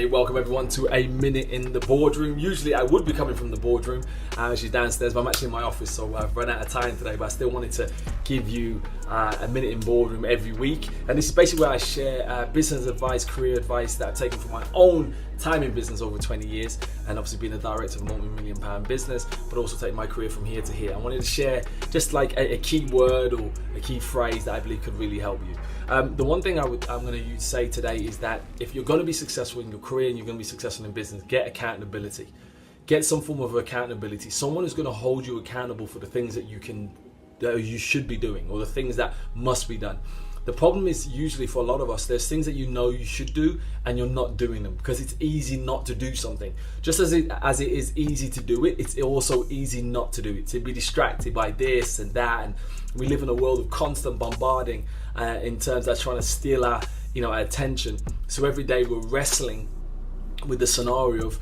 Hey, welcome everyone to a minute in the boardroom. Usually I would be coming from the boardroom, she's downstairs, but I'm actually in my office, so I've run out of time today, but I still wanted to give you a minute in boardroom every week. And this is basically where I share business advice, career advice that I've taken from my own time in business over 20 years, and obviously being a director of a multi-million pound business, but also take my career from here to here. I wanted to share just like a key word or a key phrase that I believe could really help you. The one thing I'm going to say today is that if you're going to be successful in your career and you're going to be successful in business, get accountability. Get some form of accountability. Someone who's going to hold you accountable for the things that you should be doing, or the things that must be done. The problem is usually for a lot of us, there's things that you know you should do and you're not doing them because it's easy not to do something. Just as it is easy to do it, it's also easy not to do it, to be distracted by this and that. And we live in a world of constant bombarding in terms of trying to steal our attention. So every day we're wrestling with the scenario of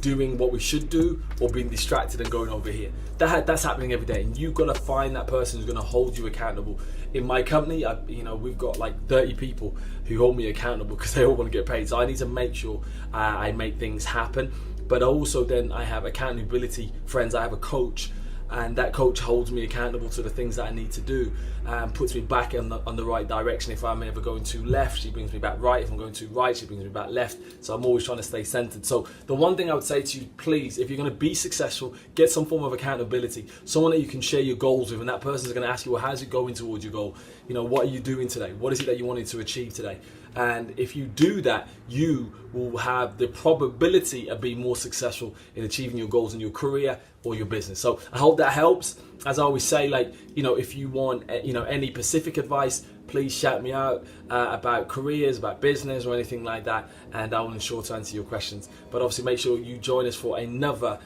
doing what we should do or being distracted and going over here. That's happening every day, and you've got to find that person who's going to hold you accountable. In my company, we've got like 30 people who hold me accountable because they all want to get paid. So I need to make sure I make things happen. But also then I have accountability friends. I have a coach, and that coach holds me accountable to the things that I need to do and puts me back on the right direction. If I'm ever going too left, she brings me back right. If I'm going too right, she brings me back left. So I'm always trying to stay centered. So the one thing I would say to you, please, if you're going to be successful, get some form of accountability. Someone that you can share your goals with, and that person is going to ask you, well, how's it going towards your goal? What are you doing today? What is it that you wanted to achieve today? And if you do that, you will have the probability of being more successful in achieving your goals in your career or your business. So I hope that helps. As I always say, if you want, any specific advice, please shout me out about careers, about business, or anything like that, and I will ensure to answer your questions. But obviously, make sure you join us for another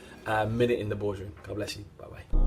minute in the boardroom. God bless you. Bye bye.